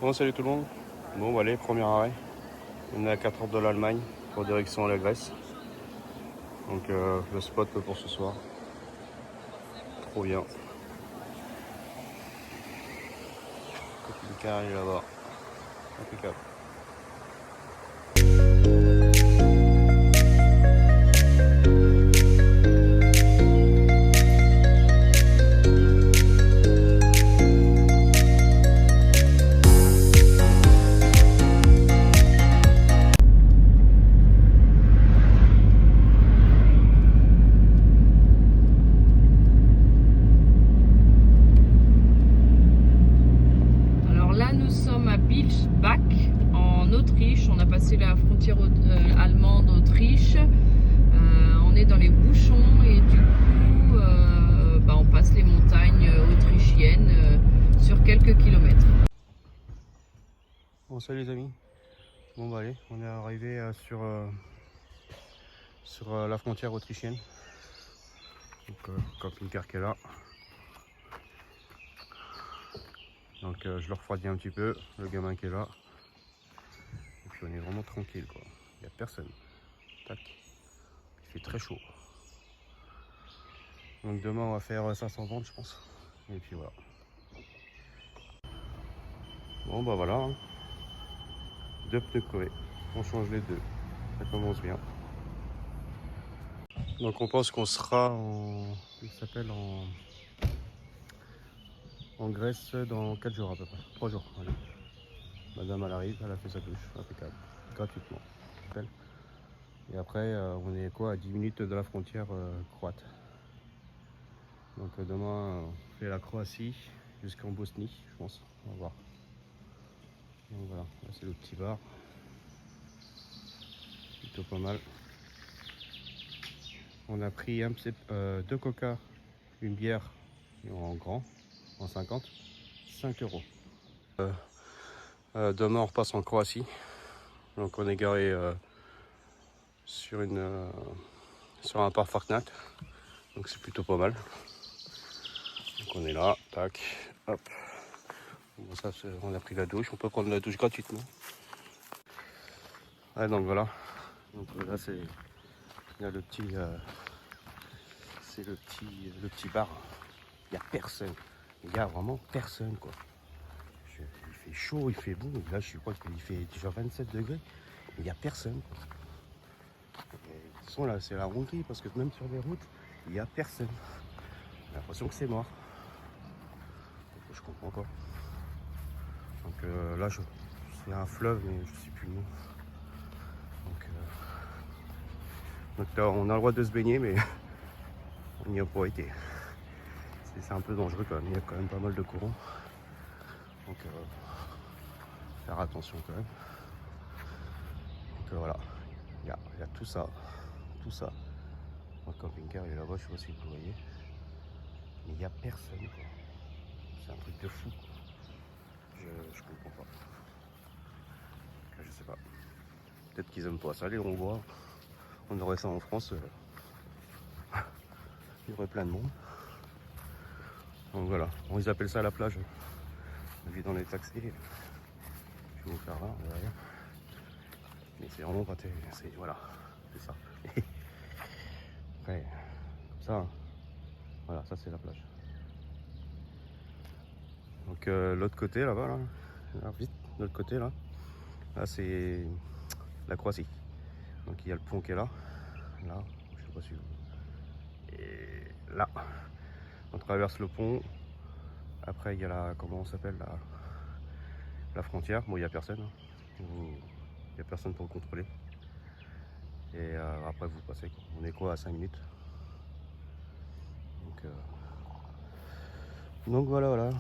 Bon, salut tout le monde. Bon, allez, premier arrêt. On est à 4 heures de l'Allemagne pour direction la Grèce. Donc le spot pour ce soir. Trop bien. Le car il est là-bas. Impeccable. Bilsbach en Autriche. On a passé la frontière allemande-Autriche. On est dans les bouchons et du coup on passe les montagnes autrichiennes sur quelques kilomètres. Bon, salut les amis. Bon bah allez, on est arrivé sur la frontière autrichienne. Donc camping-car qui est là. Donc je le refroidis un petit peu, le gamin qui est là. Et puis on est vraiment tranquille quoi. Il n'y a personne. Tac. Il fait très chaud. Donc demain on va faire 500 ventes je pense. Et puis voilà. Bon bah voilà. Hein. 2 pneus crevés. On change les deux. Ça commence bien. Donc on pense qu'on sera en Grèce dans 4 jours à peu près. 3 jours. Allez. Madame elle arrive, elle a fait sa douche. Impeccable. Gratuitement. Et après on est quoi à 10 minutes de la frontière croate. Donc demain on fait la Croatie jusqu'en Bosnie je pense. On va voir. Donc voilà, là c'est le petit bar. Plutôt pas mal. On a pris 2 coca, une bière en grand, en 50, 5 euros. Demain on repasse en Croatie. Donc on est garé sur un parc Fortnite. Donc c'est plutôt pas mal. Donc on est là, tac, hop. Bon, ça, on a pris la douche, on peut prendre la douche gratuitement. Ouais, donc voilà. Donc là c'est il y a le petit c'est le petit bar. Il n'y a personne. Il n'y a vraiment personne quoi. Il fait chaud, il fait beau. Là je crois qu'il fait déjà 27 degrés. Il n'y a personne. Et, de toute façon là c'est la ronderie parce que même sur les routes, il n'y a personne. J'ai l'impression que c'est mort. Donc, je comprends pas. Donc là c'est un fleuve mais je sais plus le nom. Donc là on a le droit de se baigner mais on n'y a pas été. C'est un peu dangereux quand même, il y a quand même pas mal de courants. Donc faire attention quand même. Donc voilà, il y a tout ça. Mon camping-car il est là-bas, je sais pas si vous voyez. Mais il n'y a personne quoi. C'est un truc de fou quoi. Je comprends pas. Je sais pas. Peut-être qu'ils aiment pas ça les Hongrois. On aurait ça en France. Il y aurait plein de monde. Donc voilà. Bon, ils appellent ça la plage. On vit dans les taxis. Je vais vous faire là derrière. Mais c'est vraiment pas terrible. Voilà. C'est ça. Après, comme ça. Voilà, ça c'est la plage. Donc l'autre côté là-bas, là, vite, de l'autre côté là c'est la Croatie. Donc il y a le pont qui est là, je sais pas si vous... Et là, on traverse le pont. Après il y a comment on s'appelle la frontière. Bon il n'y a personne, il n'y a personne pour le contrôler. Et après vous passez. On est quoi à 5 minutes. Donc voilà.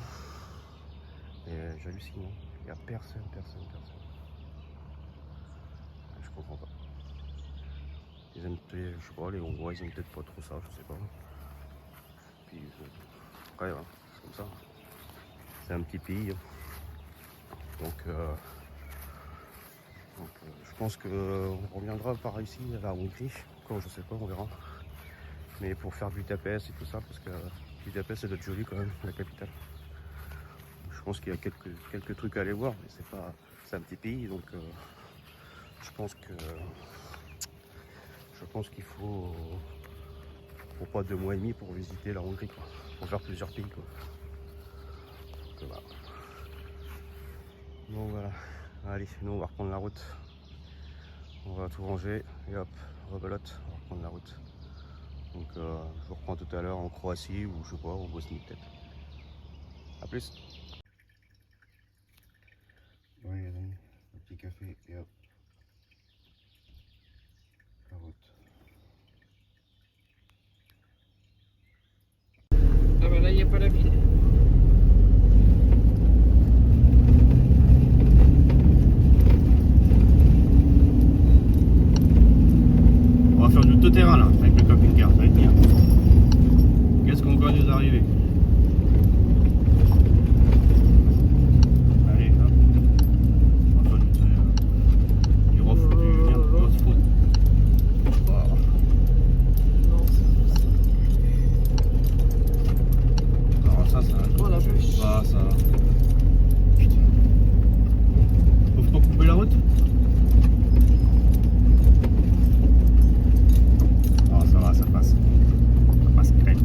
Et j'hallucine. Il n'y a personne. Je comprends pas. Ils aiment, je sais pas, les Hongrois ils aiment peut-être pas trop ça, je sais pas. Puis après, hein, c'est comme ça. C'est un petit pays. Donc je pense qu'on reviendra par ici à la Hongrie. Quand je sais pas, on verra. Mais pour faire Budapest et tout ça, parce que Budapest c'est d'autres joli quand même, la capitale. Je Je pense qu'il y a quelques trucs à aller voir, mais c'est un petit pays, donc je pense qu'il faut pas 2 mois et demi pour visiter la Hongrie, quoi. Pour faire plusieurs pays, quoi. Donc, voilà. Donc voilà, allez, nous on va reprendre la route. On va tout ranger et hop, rebelote, on va reprendre la route. Donc je vous reprends tout à l'heure en Croatie ou je sais pas, en Bosnie peut-être. A plus. Bon les amis, un petit café et hop, la route. Ah bah là, il n'y a pas la ville. On va faire du tout-terrain là, avec le camping-car, ça va être bien. Qu'est-ce qu'on va nous arriver? Allez, hop. On va faire du rough-road, du off-road. Oh. Non, Alors ça, ça va. oh la vache. Ah, ça va. Putain. Faut pas couper la route? Ça va, ça passe. Ça passe crème.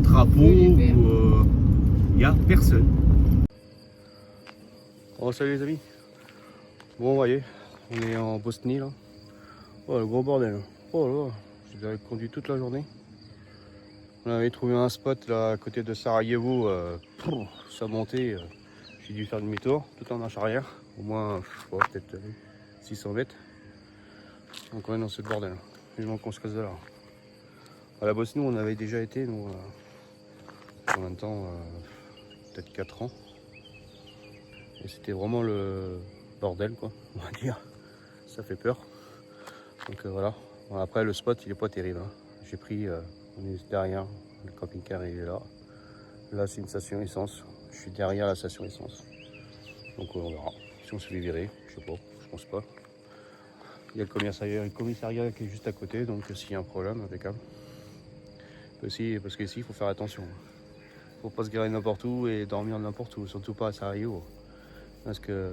drapeau, Oui, il n'y a personne. Bon, salut les amis. Bon, vous voyez, on est en Bosnie là. Oh, le gros bordel. Oh là, je l'avais conduit toute la journée. On avait trouvé un spot là à côté de Sarajevo. Ça montait. J'ai dû faire demi-tour tout en marche arrière. Au moins, peut-être 600 mètres. Donc on est dans ce bordel. Je manque qu'on se casse de là. À la Bosnie, on avait déjà été, nous, en même temps, peut-être 4 ans. Et c'était vraiment le bordel, quoi, on va dire. Ça fait peur. Donc voilà. Bon, après, le spot, il est pas terrible. Hein. J'ai pris, on est derrière, le camping-car, il est là. Là, c'est une station essence. Je suis derrière la station essence. Donc on verra. Si on se fait virer, je sais pas, je pense pas. Il y a le commissariat qui est juste à côté, donc s'il y a un problème, impeccable. Aussi, parce qu'ici, il faut faire attention. Il ne faut pas se garer n'importe où et dormir n'importe où, surtout pas à Sarajevo. Parce que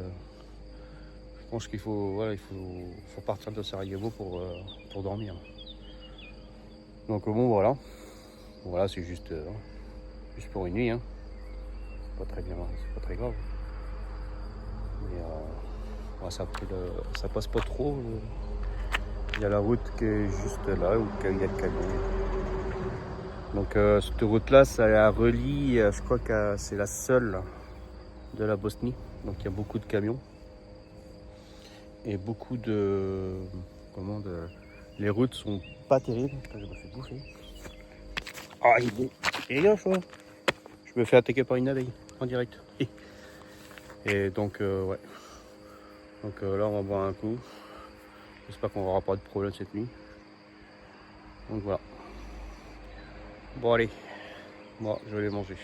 je pense qu'il faut, voilà, faut partir de Sarajevo pour dormir. Donc bon, voilà. Bon, voilà, c'est juste pour une nuit. Hein. Pas très bien, c'est pas très grave. Mais ouais, ça passe pas trop. Il y a la route qui est juste là, où il y a le camion. Donc cette route-là, ça la relie, je crois que c'est la seule de la Bosnie. Donc il y a beaucoup de camions. Et beaucoup de... Les routes sont pas terribles. Putain, je me fais bouffer. Ah, il est gauche, ouais. Je me fais attaquer par une abeille en direct. Et donc, ouais. Donc là, on va boire un coup. J'espère qu'on n'aura pas de problème cette nuit. Donc voilà. Bon, allez. Moi, je vais aller manger.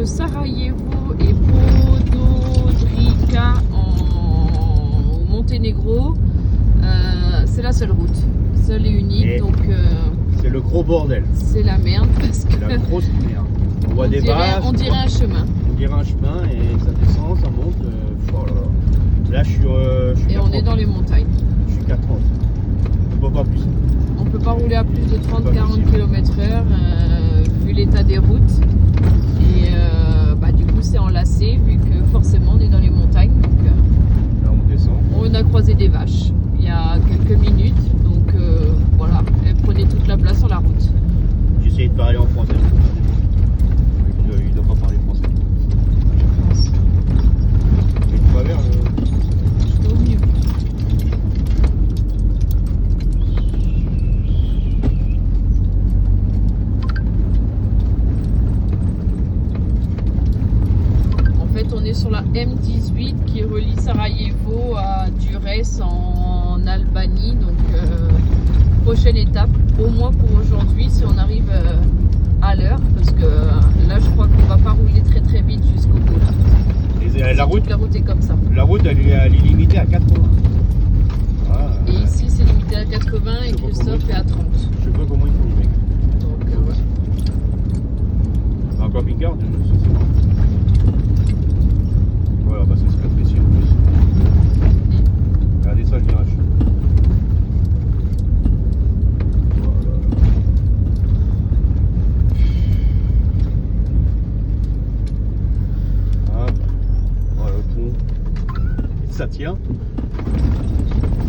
Sarajevo et Pododrica au Monténégro, c'est la seule route, seule et unique. Et donc c'est le gros bordel. C'est la merde parce que c'est la grosse merde. On voit des vaches. On dirait un chemin. On dirait un chemin et ça descend, ça monte. Oh là, là. Là je suis et on est dans les montagnes. Je suis 4 ans. On peut pas plus. On peut pas rouler à plus de 30-40 km/h vu l'état des routes. Et du coup c'est enlacé vu que forcément on est dans les montagnes. Donc, là on descend. On a croisé des vaches il y a quelques minutes. Donc voilà, elles prenaient toute la place sur la route. J'ai essayé de parler en français. Il doit pas parler français. Mais tout va bien. Au mieux. On est sur la M18 qui relie Sarajevo à Durrës en Albanie. Donc prochaine étape, au moins pour aujourd'hui, si on arrive à l'heure, parce que là je crois qu'on va pas rouler très vite jusqu'au bout. La route est comme ça. La route elle est limitée à 80. Ah, et ici c'est limité à 80 et Christophe est à 30. Je sais pas comment il faut le mec. Donc ouais. Un camping-car, je sais pas. Voilà, bah ça se casse ici en plus. Regardez ça le virage. Voilà. ça tient.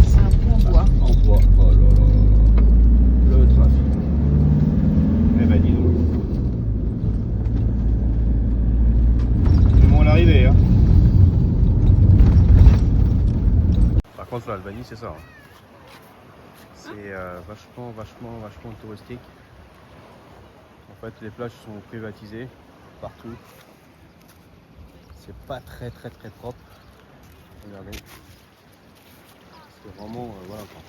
C'est un pont en bois. En bois. Oh là là. Le trafic. Eh ben dis donc. C'est bon l'arrivée hein. Par contre l'Albanie c'est ça. Hein. C'est vachement touristique. En fait les plages sont privatisées partout. C'est pas très propre. Regardez. C'est vraiment voilà quoi.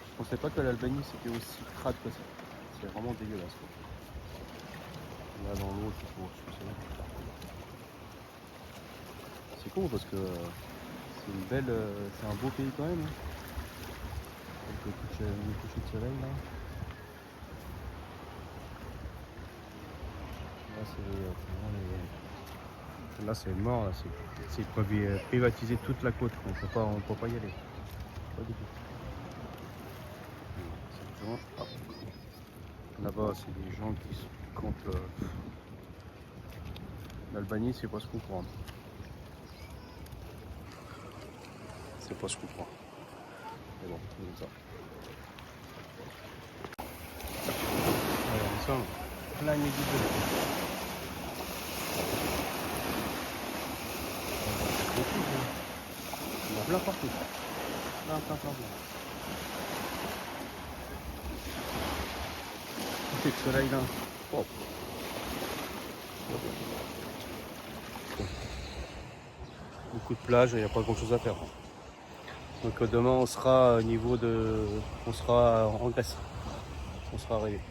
Je pensais pas que l'Albanie c'était aussi crade que ça. C'est vraiment dégueulasse quoi. Là dans l'eau c'est pour c'est con parce que c'est une belle c'est un beau pays quand même. Hein. Avec le coucher de soleil là. Là c'est mort là, c'est privatiser toute la côte, on peut pas y aller. Pas du tout. Là-bas c'est des gens qui comptent l'Albanie c'est pas ce qu'on croit. C'est pas ce qu'on croit. Mais bon, c'est comme ça. Regardez ça, plein de guides. Il y en a plein partout. Plein. C'est le soleil là. Oh. Beaucoup de plages, il n'y a pas grand chose à faire. Donc demain on sera au niveau de. On sera en Grèce. On sera arrivé.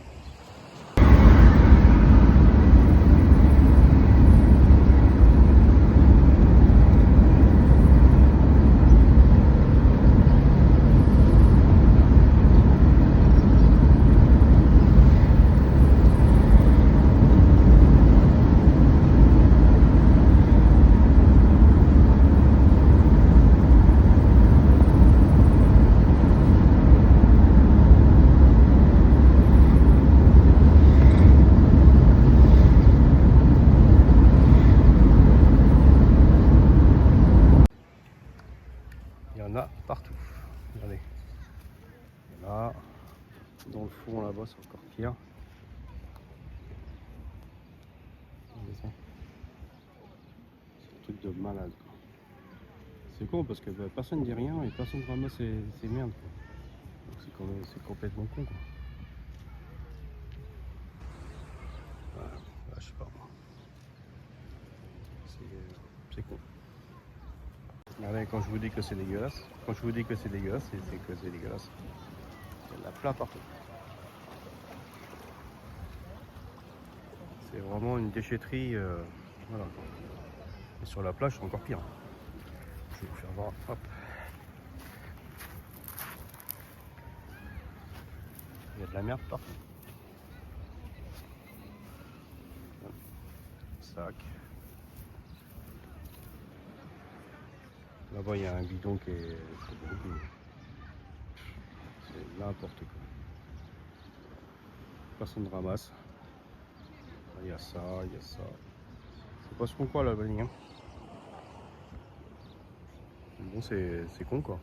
Il y en a partout. Regardez. Il y en a. Dans le fond là-bas, c'est encore pire. Regardez ça. C'est un truc de malade. C'est con parce que personne ne dit rien et personne ne ramasse ces merdes. C'est complètement con quoi. Voilà. Là, je sais pas. C'est con. Regardez, quand je vous dis que c'est dégueulasse, c'est que c'est dégueulasse. Il y en a plein partout. C'est vraiment une déchetterie. Voilà. Et sur la plage, c'est encore pire. Je vais vous faire voir. Hop. Il y a de la merde partout. Sac. Là-bas, il y a un bidon qui est beaucoup. C'est n'importe quoi. Personne ne ramasse. Il y a ça. C'est pas ce qu'on croit l'Albanie. Hein. Bon, c'est con quoi.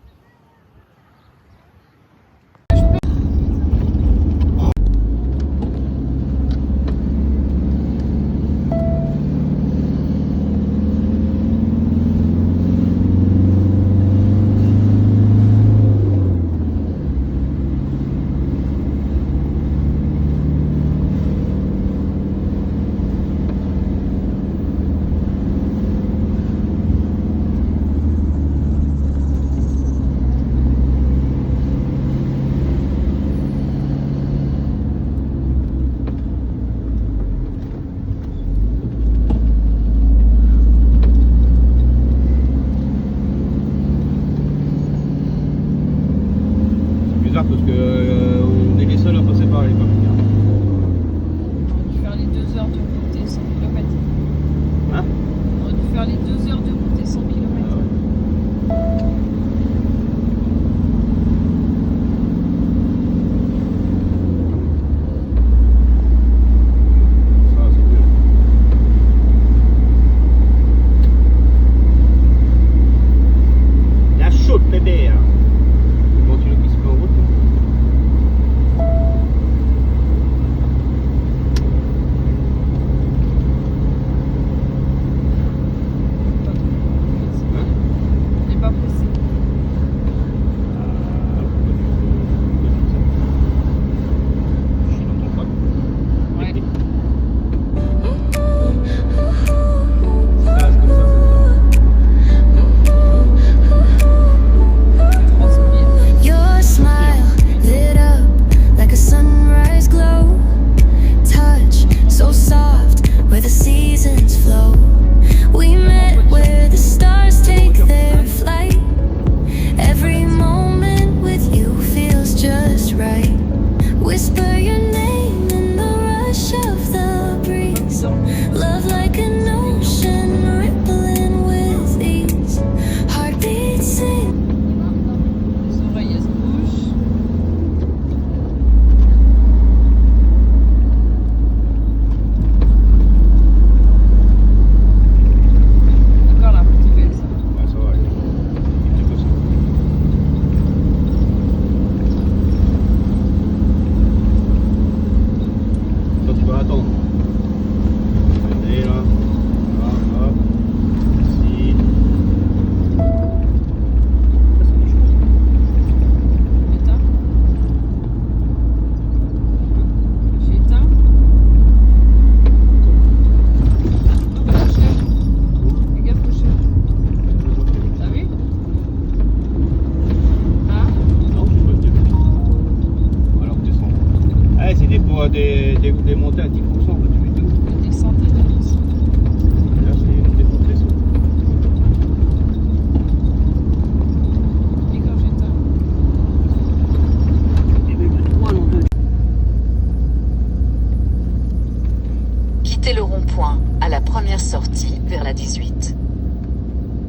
18.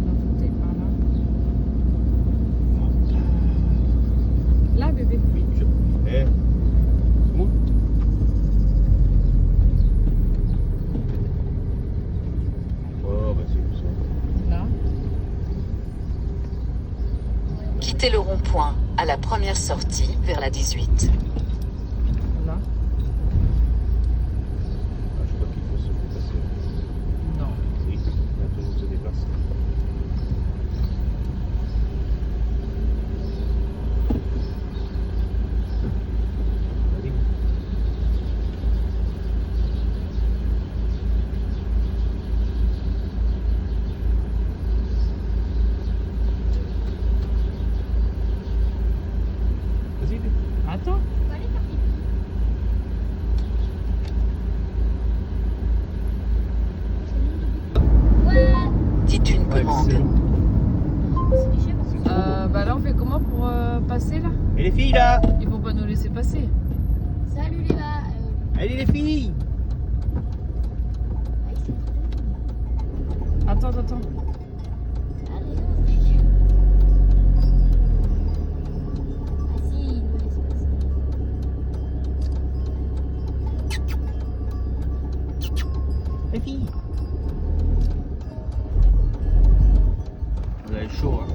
Non, faut que t'ailles par là. Là, bébé. Oui, je... Eh, c'est bon. Oh, bah c'est où ça? Là. Quittez le rond-point à la première sortie vers la 18. Là. Ah, je crois qu'il faut se déplacer. Non. Oui, là, tout le monde se déplace. Allez. Vas-y, bébé. Attends. Dites une commande. Bah là, on fait comment pour passer là? Et les filles là? Ils vont pas nous laisser passer. Salut les gars. Allez les filles! Attends. Allez, ah si, il nous laisse passer. Les filles! Vous avez chaud, hein?